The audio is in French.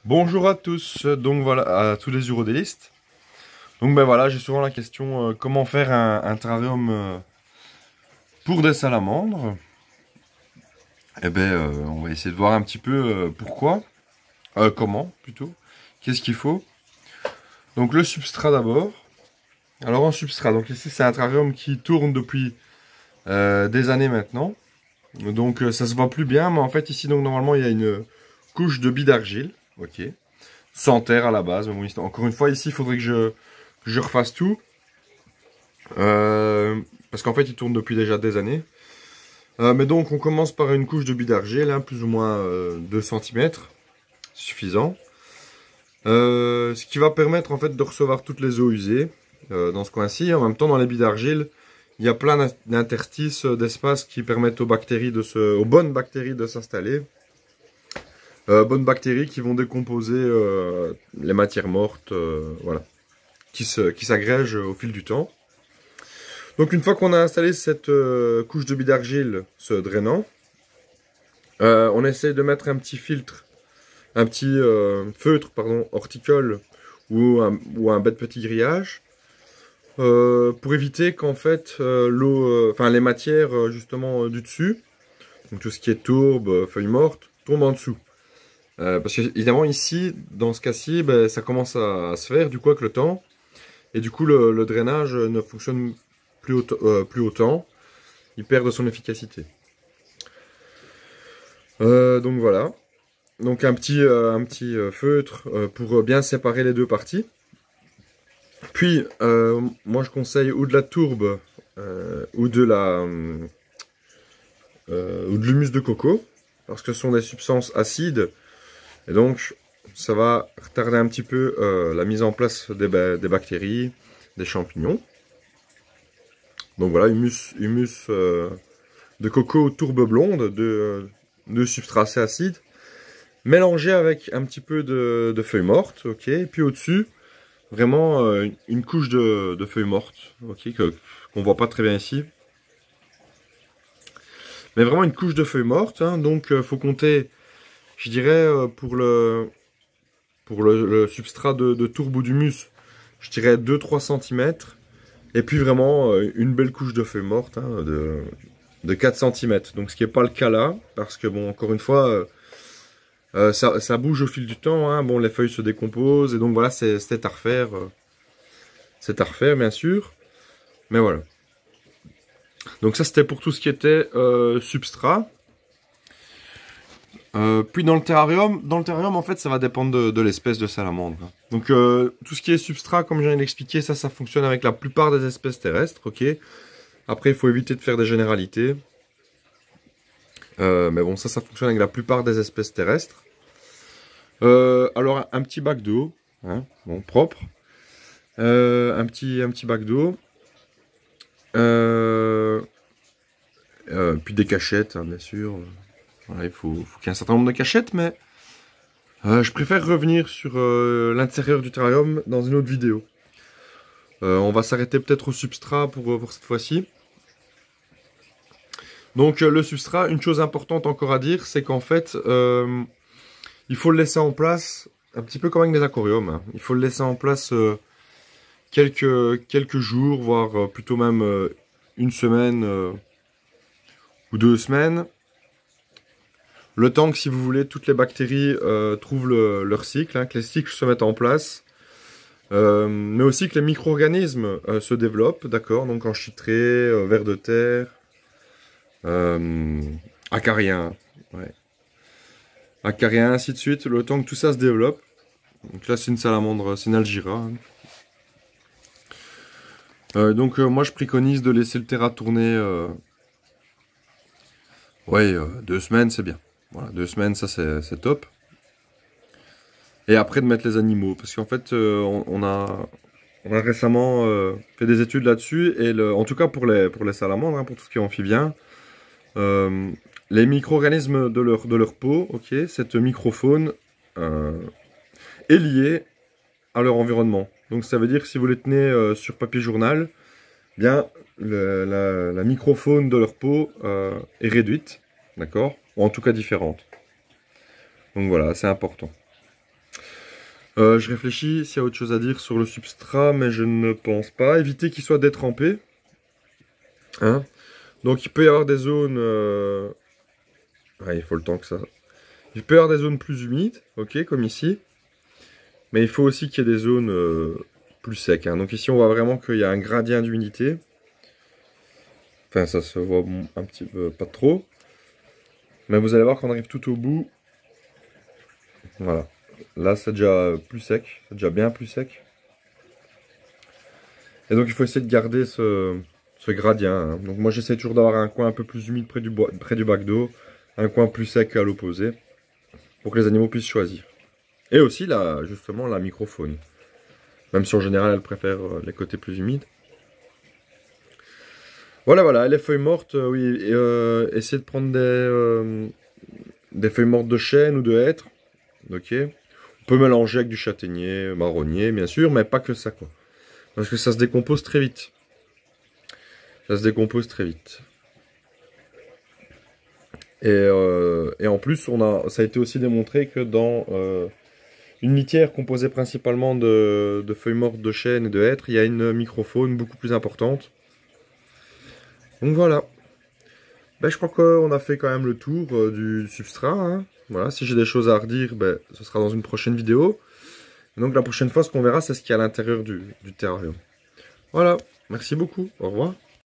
Bonjour à tous, donc voilà, à tous les urodélistes. Donc ben voilà, j'ai souvent la question comment faire un terrarium pour des salamandres. Eh ben on va essayer de voir un petit peu pourquoi, comment plutôt, qu'est-ce qu'il faut. Donc le substrat d'abord. Alors en substrat, donc ici c'est un terrarium qui tourne depuis des années maintenant. Donc ça se voit plus bien, mais en fait ici donc normalement il y a une couche de billes d'argile, ok. Sans terre à la base. Mais bon, encore une fois, ici, il faudrait que je refasse tout. Parce qu'en fait, il tourne depuis déjà des années. Mais donc, on commence par une couche de billes d'argile, hein, plus ou moins 2 cm. Suffisant. Ce qui va permettre, en fait, de recevoir toutes les eaux usées dans ce coin-ci. En même temps, dans les billes d'argile, il y a plein d'interstices, d'espaces qui permettent aux bonnes bactéries de s'installer. Bonnes bactéries qui vont décomposer les matières mortes, voilà, qui s'agrègent au fil du temps. Donc une fois qu'on a installé cette couche de billes d'argile se drainant, on essaye de mettre un petit filtre, un petit feutre pardon, horticole ou un bête petit grillage pour éviter qu'en fait l'eau, enfin les matières justement du dessus, donc tout ce qui est tourbe, feuilles mortes, tombent en dessous. Parce que évidemment ici, dans ce cas-ci, ben, ça commence à se faire du coup avec le temps. Et du coup le drainage ne fonctionne plus autant. Il perd de son efficacité. Donc voilà. Donc un petit feutre pour bien séparer les deux parties. Puis moi je conseille ou de la tourbe ou de l'humus de coco. Parce que ce sont des substances acides. Et donc, ça va retarder un petit peu la mise en place des bactéries, des champignons. Donc voilà, humus de coco ou tourbe blonde, de substrat assez acide, mélangé avec un petit peu de feuilles mortes, ok. Et puis au-dessus, vraiment une couche de feuilles mortes, ok, qu'on voit pas très bien ici. Mais vraiment une couche de feuilles mortes, hein, donc faut compter, je dirais, pour le substrat de tourbe ou d'humus, je dirais 2-3 cm. Et puis vraiment une belle couche de feuilles mortes hein, de 4 cm. Donc ce qui n'est pas le cas là, parce que bon, encore une fois, ça bouge au fil du temps. Hein. Bon, les feuilles se décomposent, et donc voilà, c'est à refaire. C'est à refaire, bien sûr. Mais voilà. Donc ça, c'était pour tout ce qui était substrat. Puis dans le terrarium, en fait, ça va dépendre de l'espèce de salamandre. Donc tout ce qui est substrat, comme je viens d'expliquer, ça fonctionne avec la plupart des espèces terrestres, ok. Après, il faut éviter de faire des généralités. Mais bon, ça fonctionne avec la plupart des espèces terrestres. Alors, un petit bac d'eau, hein, bon, propre. Un petit bac d'eau. Puis des cachettes, hein, bien sûr. Voilà, il faut qu'il y ait un certain nombre de cachettes, mais je préfère revenir sur l'intérieur du terrarium dans une autre vidéo. On va s'arrêter peut-être au substrat pour cette fois-ci. Donc le substrat, une chose importante encore à dire, c'est qu'en fait, il faut le laisser en place, un petit peu comme avec les aquariums. Hein. Il faut le laisser en place quelques jours, voire plutôt même une semaine ou 2 semaines. Le temps que, si vous voulez, toutes les bactéries trouvent leur cycle, hein, que les cycles se mettent en place. Mais aussi que les micro-organismes se développent, d'accord, donc en chytrés, vers de terre, acariens, ouais. Acariens, ainsi de suite, le temps que tout ça se développe. Donc là, c'est une salamandre, c'est une algira. Hein. Donc moi, je préconise de laisser le terra tourner. Ouais, 2 semaines, c'est bien. Voilà, 2 semaines, ça c'est top. Et après de mettre les animaux, parce qu'en fait, on a récemment fait des études là-dessus, et en tout cas pour les salamandres, hein, pour tout ce qui est amphibien, les micro-organismes de leur peau, ok, cette microfaune est liée à leur environnement. Donc ça veut dire que si vous les tenez sur papier journal, bien la microfaune de leur peau est réduite, d'accord, ou en tout cas différente. Donc voilà, c'est important. Je réfléchis s'il y a autre chose à dire sur le substrat, mais je ne pense pas. Éviter qu'il soit détrempé. Hein? Donc il peut y avoir des zones... il faut le temps que ça... Il peut y avoir des zones plus humides, ok, comme ici. Mais il faut aussi qu'il y ait des zones plus secs. Hein. Donc ici on voit vraiment qu'il y a un gradient d'humidité. Enfin ça se voit un petit peu, pas trop. Mais vous allez voir qu'on arrive tout au bout. Voilà. Là c'est déjà plus sec, c'est déjà bien plus sec. Et donc il faut essayer de garder ce gradient. Hein. Donc moi j'essaie toujours d'avoir un coin un peu plus humide près du bac d'eau. Un coin plus sec à l'opposé. Pour que les animaux puissent choisir. Et aussi là, justement la microfaune. Même si en général elle préfère les côtés plus humides. Voilà, les feuilles mortes, oui, essayez de prendre des feuilles mortes de chêne ou de hêtre. Ok. On peut mélanger avec du châtaignier, marronnier, bien sûr, mais pas que ça, quoi. Parce que ça se décompose très vite. Ça se décompose très vite. Et en plus, ça a été aussi démontré que dans une litière composée principalement de feuilles mortes de chêne et de hêtre, il y a une microfaune beaucoup plus importante. Donc voilà. Ben, je crois qu'on a fait quand même le tour du substrat. Hein. Voilà, si j'ai des choses à redire, ben, ce sera dans une prochaine vidéo. Et donc la prochaine fois, ce qu'on verra, c'est ce qu'il y a à l'intérieur du terrarium. Voilà, merci beaucoup, au revoir.